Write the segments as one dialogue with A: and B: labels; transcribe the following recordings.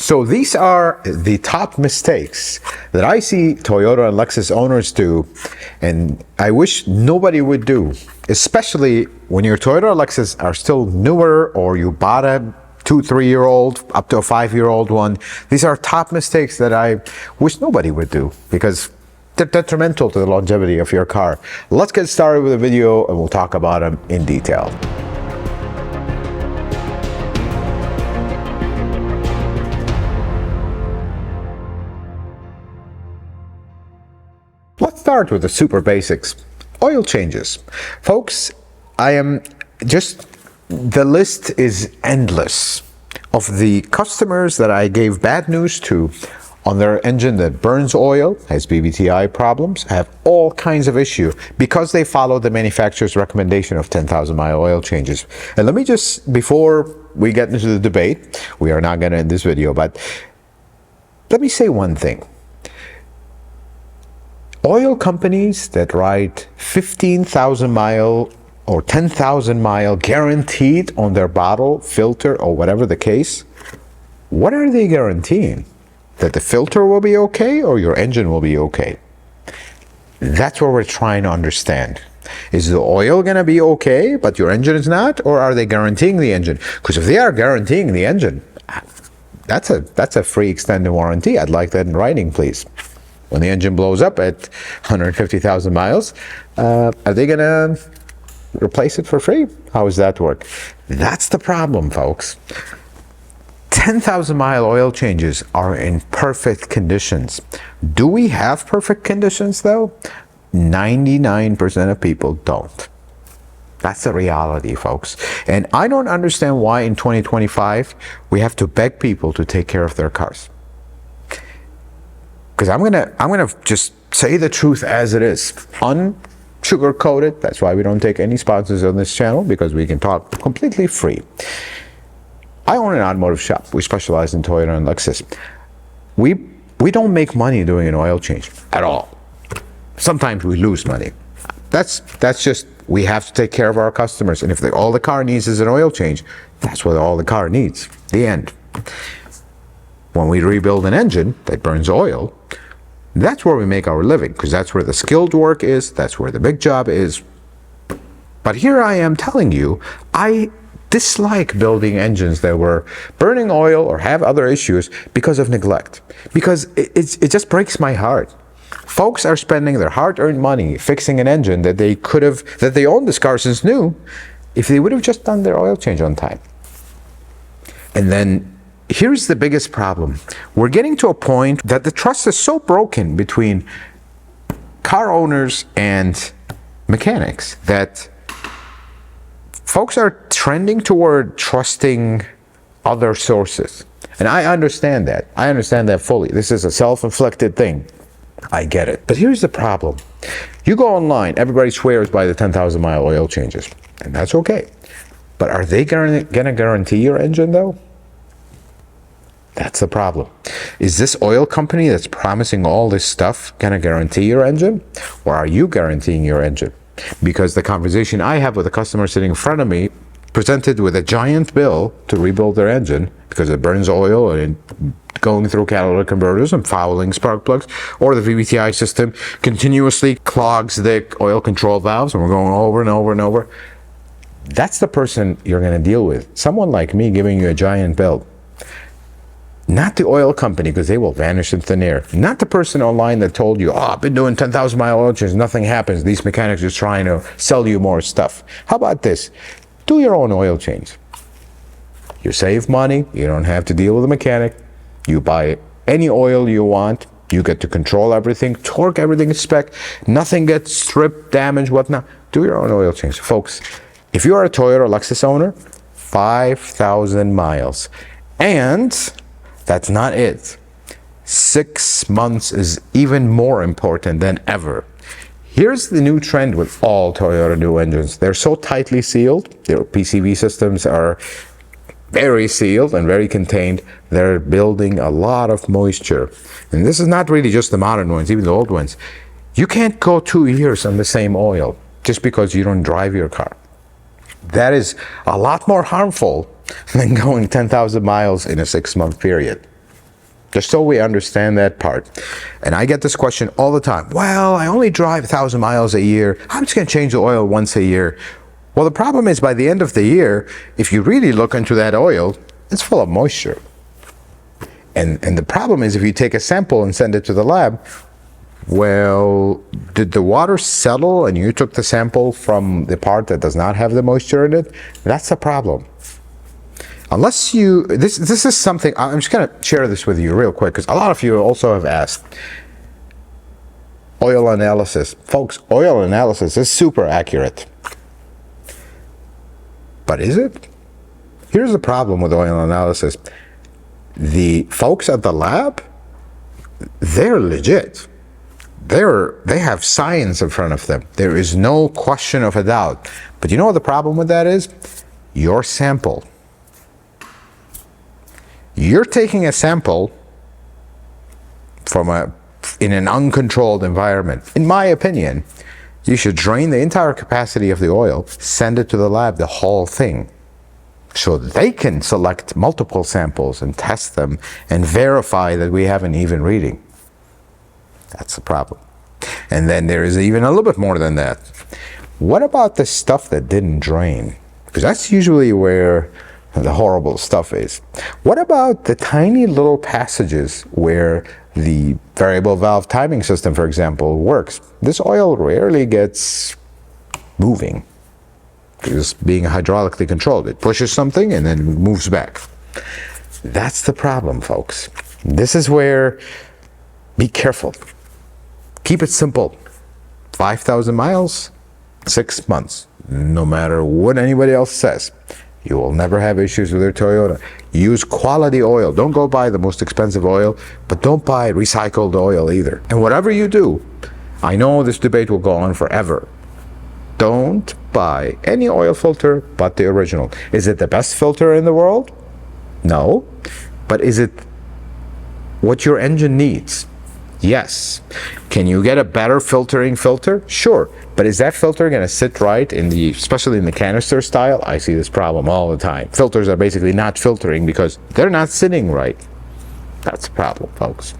A: So these are the top mistakes that I see Toyota and Lexus owners do, and I wish nobody would do, especially when your Toyota or Lexus are still newer or you bought a 2-3-year-old up to a 5-year-old one. These are top mistakes that I wish nobody would do because they're detrimental to the longevity of your car. Let's get started with the video and we'll talk about them in detail. Let's start with the super basics. Oil changes. Folks, the list is endless of the customers that I gave bad news to on their engine that burns oil, has BBTI problems, have all kinds of issues because they follow the manufacturer's recommendation of 10,000 mile oil changes. And let me just, before we get into the debate, we are not going to end this video, but let me say one thing. Oil companies that write 15,000 mile or 10,000 mile guaranteed on their bottle, filter, or whatever the case, what are they guaranteeing? That the filter will be okay or your engine will be okay? That's what we're trying to understand. Is the oil going to be okay, but your engine is not? Or are they guaranteeing the engine? Because if they are guaranteeing the engine, that's a free extended warranty. I'd like that in writing, please. When the engine blows up at 150,000 miles, are they going to replace it for free? How does that work? That's the problem, folks. 10,000 mile oil changes are in perfect conditions. Do we have perfect conditions though? 99% of people don't. That's the reality, folks. And I don't understand why in 2025 we have to beg people to take care of their cars. Because I'm gonna just say the truth as it is, unsugar-coated. That's why we don't take any sponsors on this channel, because we can talk completely free. I own an automotive shop. We specialize in Toyota and Lexus. We don't make money doing an oil change at all. Sometimes we lose money. That's just, we have to take care of our customers. And if all the car needs is an oil change, that's what all the car needs. The end. When we rebuild an engine that burns oil, that's where we make our living, because that's where the skilled work is, that's where the big job is. But here I am telling you, I dislike building engines that were burning oil or have other issues because of neglect. Because it just breaks my heart. Folks are spending their hard-earned money fixing an engine that they owned this car since new, if they would have just done their oil change on time. And then here's the biggest problem. We're getting to a point that the trust is so broken between car owners and mechanics that folks are trending toward trusting other sources. And I understand that. I understand that fully. This is a self-inflicted thing. I get it. But here's the problem. You go online, everybody swears by the 10,000 mile oil changes. And that's okay. But are they going to guarantee your engine though? That's the problem. Is this oil company that's promising all this stuff going to guarantee your engine? Or are you guaranteeing your engine? Because the conversation I have with a customer sitting in front of me, presented with a giant bill to rebuild their engine because it burns oil and going through catalytic converters and fouling spark plugs, or the VBTI system continuously clogs the oil control valves, and we're going over and over and over. That's the person you're going to deal with. Someone like me giving you a giant bill. Not the oil company, because they will vanish in thin air. Not the person online that told you, oh, I've been doing 10,000 mile oil changes, nothing happens. These mechanics are trying to sell you more stuff. How about this? Do your own oil change. You save money. You don't have to deal with a mechanic. You buy any oil you want. You get to control everything, torque everything in spec. Nothing gets stripped, damaged, whatnot. Do your own oil change. Folks, if you are a Toyota or Lexus owner, 5,000 miles. And that's not it. 6 months is even more important than ever. Here's the new trend with all Toyota new engines. They're so tightly sealed. Their PCV systems are very sealed and very contained. They're building a lot of moisture. And this is not really just the modern ones, even the old ones. You can't go 2 years on the same oil just because you don't drive your car. That is a lot more harmful than going 10,000 miles in a 6-month period. Just so we understand that part. And I get this question all the time. Well, I only drive 1,000 miles a year. I'm just going to change the oil once a year. Well, the problem is by the end of the year, if you really look into that oil, it's full of moisture. And the problem is if you take a sample and send it to the lab, well, did the water settle and you took the sample from the part that does not have the moisture in it? That's a problem. Unless you, this is something, I'm just going to share this with you real quick because a lot of you also have asked. Oil analysis. Folks, oil analysis is super accurate. But is it? Here's the problem with oil analysis. The folks at the lab, they're legit. They have science in front of them. There is no question of a doubt. But you know what the problem with that is? Your sample. You're taking a sample in an uncontrolled environment. In my opinion, you should drain the entire capacity of the oil, send it to the lab, the whole thing, so they can select multiple samples and test them and verify that we have an even reading. That's the problem. And then there is even a little bit more than that. What about the stuff that didn't drain? Because that's usually where the horrible stuff is. What about the tiny little passages where the variable valve timing system, for example, works? This oil rarely gets moving because it's being hydraulically controlled. It pushes something and then moves back. That's the problem, folks. This is where, be careful. Keep it simple. 5,000 miles, 6 months. No matter what anybody else says. You will never have issues with your Toyota. Use quality oil. Don't go buy the most expensive oil, but don't buy recycled oil either. And whatever you do, I know this debate will go on forever. Don't buy any oil filter but the original. Is it the best filter in the world? No. But is it what your engine needs? Yes. Can you get a better filtering filter? Sure. But is that filter going to sit right especially in the canister style? I see this problem all the time. Filters are basically not filtering because they're not sitting right. That's the problem, folks.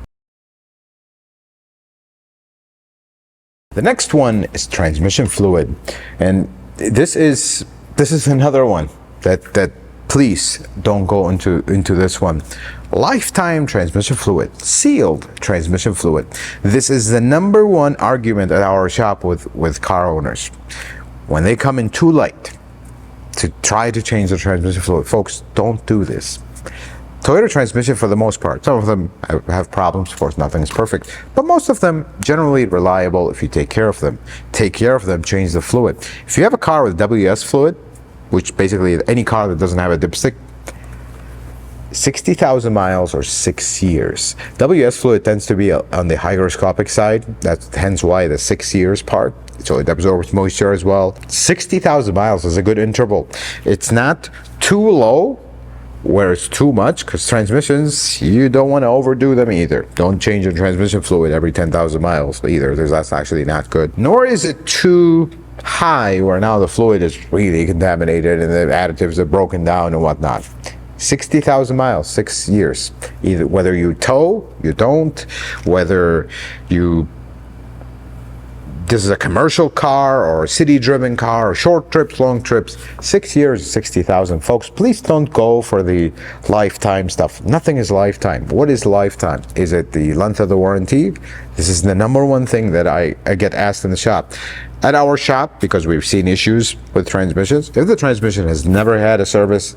A: The next one is transmission fluid. And this is another one that please don't go into this one. Lifetime transmission fluid, sealed transmission fluid. This is the number one argument at our shop with car owners. When they come in too late to try to change the transmission fluid, folks, don't do this. Toyota transmission, for the most part, some of them have problems, of course, nothing is perfect, but most of them generally reliable if you take care of them. Take care of them, change the fluid. If you have a car with WS fluid, which basically any car that doesn't have a dipstick, 60,000 miles or 6 years. WS fluid tends to be on the hygroscopic side. That's hence why the 6 years part. So it absorbs moisture as well. 60,000 miles is a good interval. It's not too low where it's too much, because transmissions, you don't want to overdo them either. Don't change your transmission fluid every 10,000 miles either, because that's actually not good. Nor is it too high where now the fluid is really contaminated and the additives are broken down and whatnot. 60,000 miles, 6 years. Either whether you tow, you don't, whether this is a commercial car or a city-driven car or short trips, long trips, 6 years, 60,000. Folks, please don't go for the lifetime stuff. Nothing is lifetime. What is lifetime? Is it the length of the warranty? This is the number one thing that I get asked in the shop. At our shop, because we've seen issues with transmissions, if the transmission has never had a service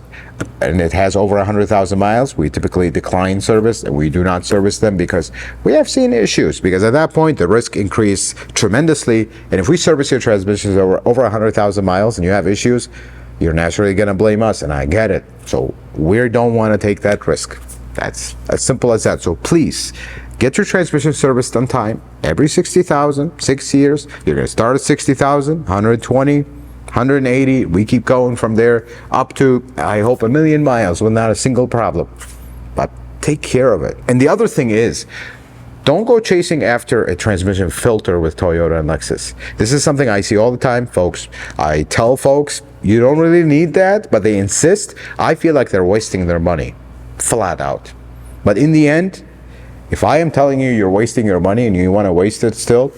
A: and it has over 100,000 miles, we typically decline service and we do not service them because we have seen issues. Because at that point, the risk increased tremendously. And if we service your transmissions over 100,000 miles and you have issues, you're naturally going to blame us, and I get it. So we don't want to take that risk. That's as simple as that. So please, get your transmission serviced on time. Every 60,000, 6 years. You're going to start at 60,000, 120, 180. We keep going from there up to, I hope, 1,000,000 miles with not a single problem. But take care of it. And the other thing is, don't go chasing after a transmission filter with Toyota and Lexus. This is something I see all the time, folks. I tell folks, you don't really need that, but they insist. I feel like they're wasting their money, flat out. But in the end, If I am telling you you're wasting your money and you want to waste it still,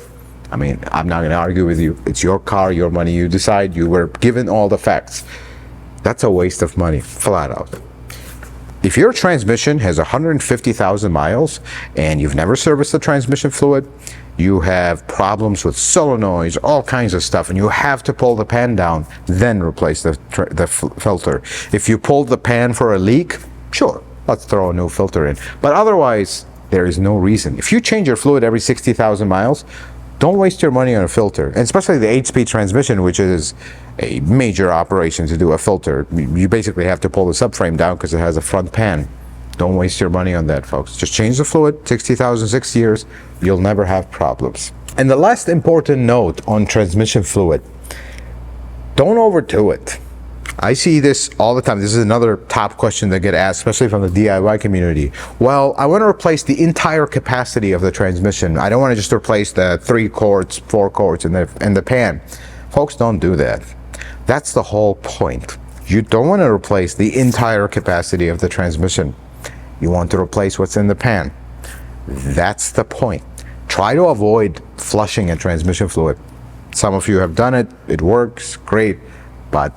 A: I mean, I'm not going to argue with you. It's your car, your money. You decide. You were given all the facts. That's a waste of money, flat out. If your transmission has 150,000 miles and you've never serviced the transmission fluid, you have problems with solenoids, all kinds of stuff, and you have to pull the pan down, then replace the filter. If you pulled the pan for a leak, sure, let's throw a new filter in. But otherwise, there is no reason. If you change your fluid every 60,000 miles, don't waste your money on a filter, and especially the 8-speed transmission, which is a major operation to do a filter. You basically have to pull the subframe down because it has a front pan. Don't waste your money on that, folks. Just change the fluid, 60,000, 6 years, you'll never have problems. And the last important note on transmission fluid, don't overdo it. I see this all the time. This is another top question that get asked, especially from the DIY community. Well, I want to replace the entire capacity of the transmission. I don't want to just replace the 3 quarts, 4 quarts in the pan. Folks, don't do that. That's the whole point. You don't want to replace the entire capacity of the transmission. You want to replace what's in the pan. That's the point. Try to avoid flushing a transmission fluid. Some of you have done it. It works great, but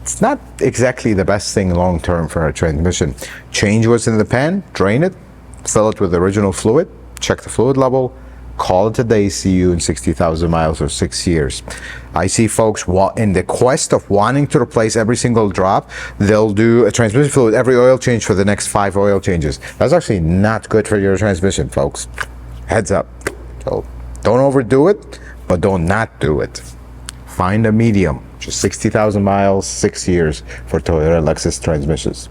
A: it's not exactly the best thing long term for a transmission. Change what's in the pan, drain it, fill it with the original fluid, check the fluid level, call it a day, see you in 60,000 miles or 6 years. I see folks in the quest of wanting to replace every single drop, they'll do a transmission fluid every oil change for the next 5 oil changes. That's actually not good for your transmission, folks. Heads up. So don't overdo it, but don't not do it. Find a medium. Just 60,000 miles, 6 years for Toyota and Lexus transmissions.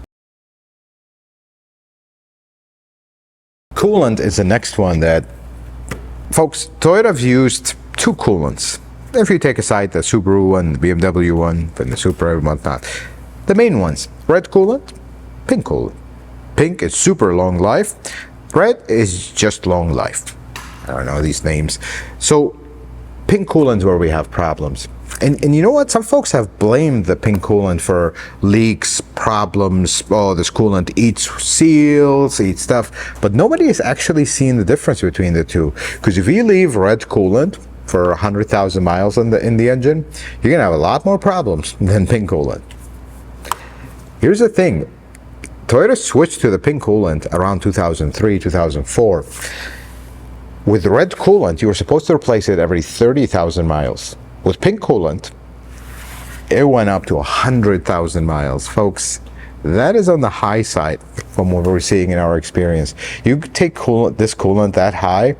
A: Coolant is the next one that, folks, Toyota have used 2 coolants. If you take aside the Subaru one, the BMW one, and the Supra and whatnot. The main ones, red coolant, pink coolant. Pink is super long life. Red is just long life. I don't know these names. So pink coolant is where we have problems. And you know what? Some folks have blamed the pink coolant for leaks, problems. Oh, this coolant eats seals, eats stuff. But nobody has actually seen the difference between the two. Because if you leave red coolant for 100,000 miles in the engine, you're going to have a lot more problems than pink coolant. Here's the thing. Toyota switched to the pink coolant around 2003, 2004. With red coolant, you were supposed to replace it every 30,000 miles. With pink coolant, it went up to 100,000 miles. Folks, that is on the high side from what we're seeing in our experience. You take this coolant that high,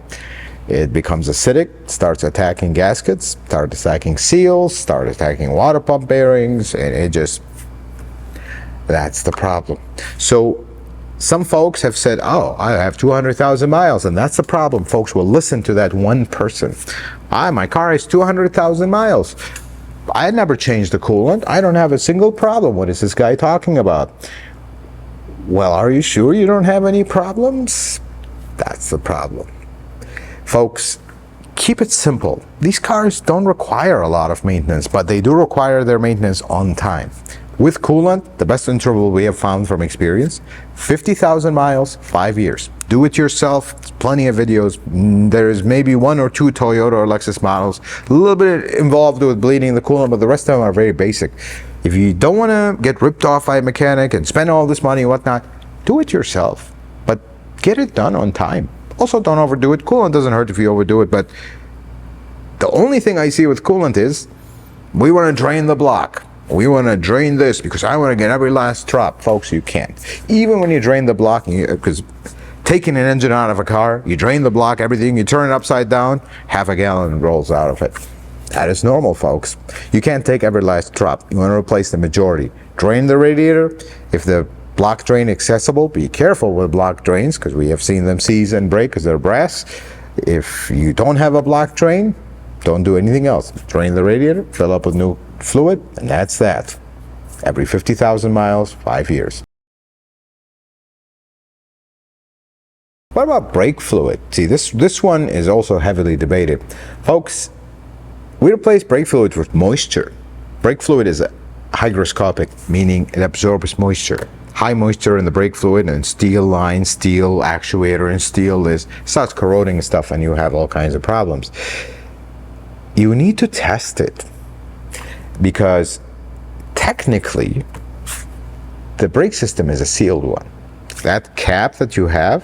A: it becomes acidic, starts attacking gaskets, starts attacking seals, starts attacking water pump bearings, and that's the problem. So some folks have said, oh, I have 200,000 miles, and that's the problem. Folks will listen to that one person. My car has 200,000 miles. I never changed the coolant. I don't have a single problem. What is this guy talking about? Well, are you sure you don't have any problems? That's the problem. Folks, keep it simple. These cars don't require a lot of maintenance, but they do require their maintenance on time. With coolant, the best interval we have found from experience, 50,000 miles, 5 years. Do it yourself. There's plenty of videos. There's maybe 1 or 2 Toyota or Lexus models, a little bit involved with bleeding the coolant, but the rest of them are very basic. If you don't want to get ripped off by a mechanic and spend all this money and whatnot, do it yourself, but get it done on time. Also, don't overdo it. Coolant doesn't hurt if you overdo it, but the only thing I see with coolant is we want to drain the block. We want to drain this because I want to get every last drop. Folks, you can't. Even when you drain the block, because taking an engine out of a car, you drain the block, everything, you turn it upside down, half a gallon rolls out of it. That is normal, folks. You can't take every last drop. You want to replace the majority. Drain the radiator. If the block drain accessible, be careful with block drains because we have seen them seize and break because they're brass. If you don't have a block drain, don't do anything else. Drain the radiator, fill up with new fluid, and that's that. Every 50,000 miles, 5 years. What about brake fluid? See, this one is also heavily debated. Folks, we replace brake fluid with moisture. Brake fluid is hygroscopic, meaning it absorbs moisture. high moisture in the brake fluid and steel line, steel actuator, and steel starts corroding stuff, and you have all kinds of problems. You need to test it, because technically the brake system is a sealed one. That cap that you have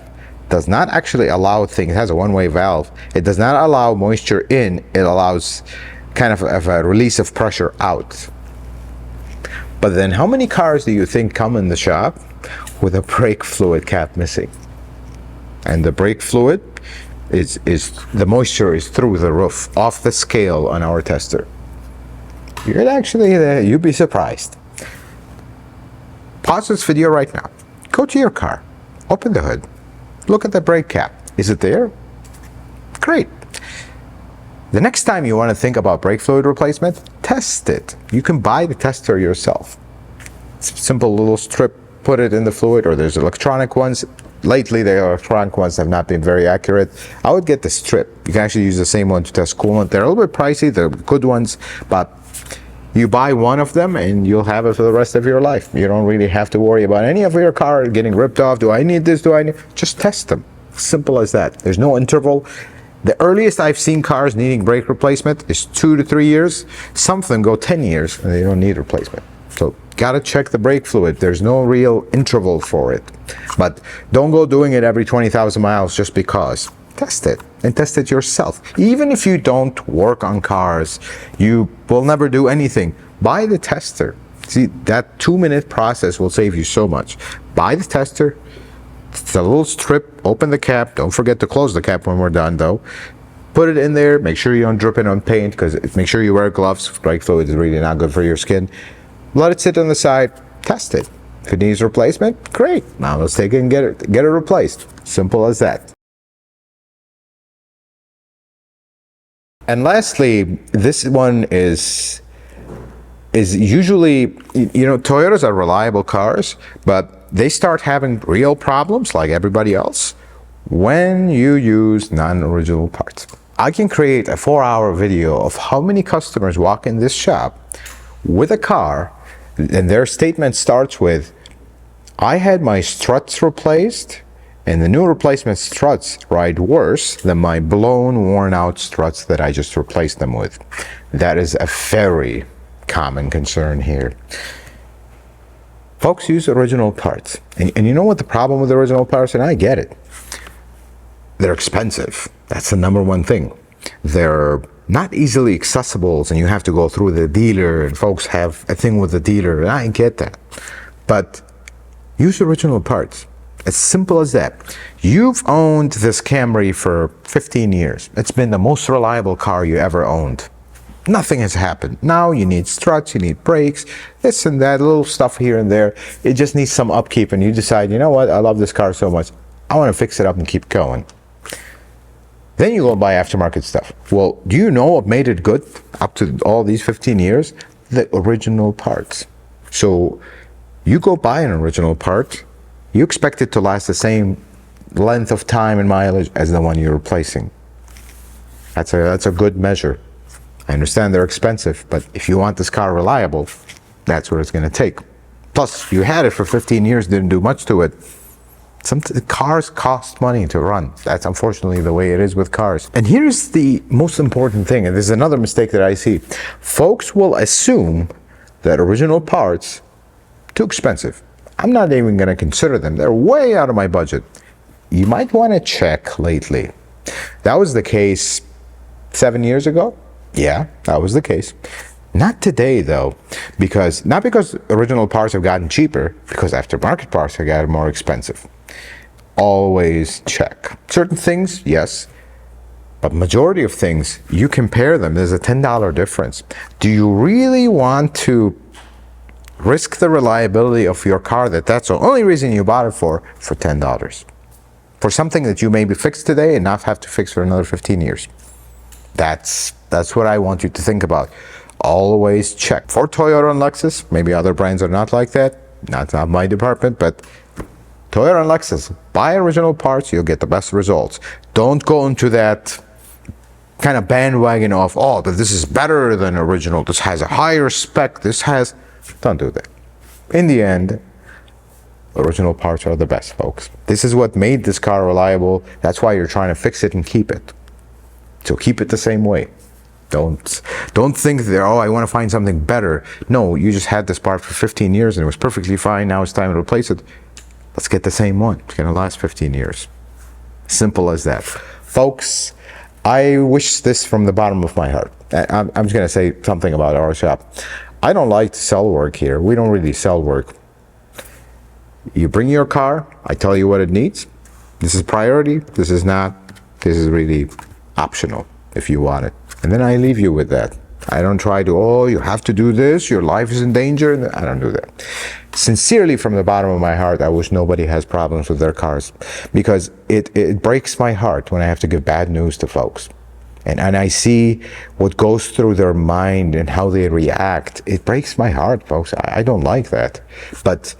A: does not actually allow things. It has a one-way valve. It does not allow moisture in. It allows kind of a release of pressure out. But then how many cars do you think come in the shop with a brake fluid cap missing? And the brake fluid is the moisture is through the roof, off the scale on our tester. You'd be surprised. Pause this video right now. Go to your car, open the hood, look at the brake cap. Is it there? Great. The next time you want to think about brake fluid replacement, test it. You can buy the tester yourself. It's a simple little strip, put it in the fluid, or there's electronic ones. Lately, the electronic ones have not been very accurate. I would get the strip. You can actually use the same one to test coolant. They're a little bit pricey, they're good ones, but you buy one of them and you'll have it for the rest of your life. You don't really have to worry about any of your car getting ripped off. Do I need this? Do I need? Just test them. Simple as that. There's no interval. The earliest I've seen cars needing brake replacement is 2 to 3 years. Some of them go 10 years and they don't need replacement. So gotta check the brake fluid. There's no real interval for it. But don't go doing it every 20,000 miles just because. Test it, and test it yourself. Even if you don't work on cars, you will never do anything. Buy the tester. See, that 2-minute process will save you so much. Buy the tester. It's a little strip. Open the cap. Don't forget to close the cap when we're done, though. Put it in there. Make sure you don't drip it on paint, because make sure you wear gloves. Brake fluid is really not good for your skin. Let it sit on the side. Test it. If it needs replacement, great. Now let's take it and get it replaced. Simple as that. And lastly, this one is usually, Toyotas are reliable cars, but they start having real problems like everybody else when you use non-original parts. I can create a 4-hour video of how many customers walk in this shop with a car and their statement starts with, I had my struts replaced, and the new replacement struts ride worse than my blown, worn out struts that I just replaced them with. That is a very common concern here. Folks use original parts. And you know what the problem with original parts? And I get it. They're expensive. That's the number one thing. They're not easily accessible, and you have to go through the dealer, and folks have a thing with the dealer, and I get that. But use original parts. As simple as that. You've owned this Camry for 15 years. It's been the most reliable car you ever owned. Nothing has happened. Now you need struts, you need brakes, this and that, little stuff here and there. It just needs some upkeep, and you decide, you know what, I love this car so much, I want to fix it up and keep going. Then you go buy aftermarket stuff. Well, do you know what made it good up to all these 15 years? The original parts. So you go buy an original part, you expect it to last the same length of time and mileage as the one you're replacing. That's a good measure. I understand they're expensive, but if you want this car reliable, that's what it's going to take. Plus, you had it for 15 years, didn't do much to it. Cars cost money to run. That's unfortunately the way it is with cars. And here's the most important thing, and this is another mistake that I see. Folks will assume that original parts are too expensive. I'm not even going to consider them. They're way out of my budget. You might want to check lately. That was the case 7 years ago. Yeah, that was the case. Not today, though, not because original parts have gotten cheaper, because aftermarket parts have gotten more expensive. Always check. Certain things, yes, but majority of things, you compare them. There's a $10 difference. Do you really want to risk the reliability of your car that's the only reason you bought it for $10? For something that you maybe fix today and not have to fix for another 15 years. That's what I want you to think about. Always check. For Toyota and Lexus, maybe other brands are not like that. Not my department, but Toyota and Lexus, buy original parts, you'll get the best results. Don't go into that kind of bandwagon of, oh, but this is better than original. This has a higher spec. Don't do that. In the end, Original parts are the best, folks. This is what made this car reliable. That's why you're trying to fix it and keep it. So keep it the same way. Don't think that, oh, I want to find something better. No, you just had this part for 15 years and it was perfectly fine. Now it's time to replace it. Let's get the same one. It's going to last 15 years. Simple as that. Folks, I wish this from the bottom of my heart. I'm just going to say something about our shop. I don't like to sell work here. We don't really sell work. You bring your car, I tell you what it needs. This is priority, this is not. This is really optional if you want it. And then I leave you with that. I don't try to, oh, you have to do this, your life is in danger. I don't do that. Sincerely, from the bottom of my heart, I wish nobody has problems with their cars, because it breaks my heart when I have to give bad news to folks. And I see what goes through their mind and how they react. It breaks my heart, folks. I don't like that. But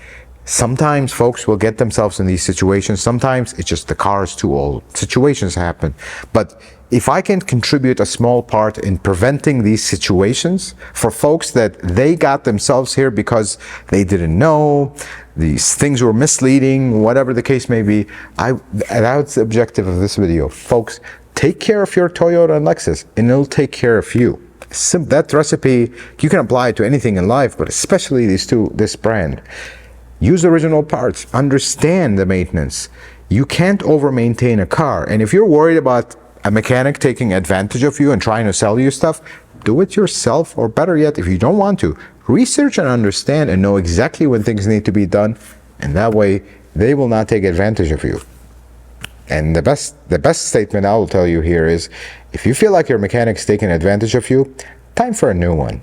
A: sometimes folks will get themselves in these situations. Sometimes it's just the car is too old. Situations happen. But if I can contribute a small part in preventing these situations for folks that they got themselves here because they didn't know, these things were misleading, whatever the case may be, that's the objective of this video. Folks, take care of your Toyota and Lexus, and it'll take care of you. That recipe, you can apply it to anything in life, but especially this brand. Use original parts. Understand the maintenance. You can't over-maintain a car. And if you're worried about a mechanic taking advantage of you and trying to sell you stuff, do it yourself, or better yet, if you don't want to, research and understand and know exactly when things need to be done, and that way they will not take advantage of you. And the best statement I will tell you here is, if you feel like your mechanic's taking advantage of you, time for a new one.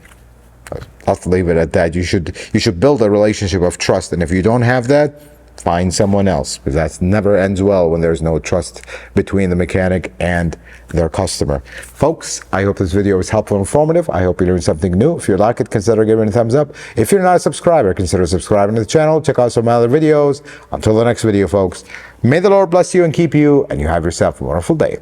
A: I'll leave it at that. You should build a relationship of trust, and if you don't have that, find someone else, because that never ends well when there's no trust between the mechanic and their customer. Folks, I hope this video was helpful and informative. I hope you learned something new. If you like it, consider giving it a thumbs up. If you're not a subscriber, consider subscribing to the channel. Check out some of my other videos. Until the next video, folks, may the Lord bless you and keep you, and you have yourself a wonderful day.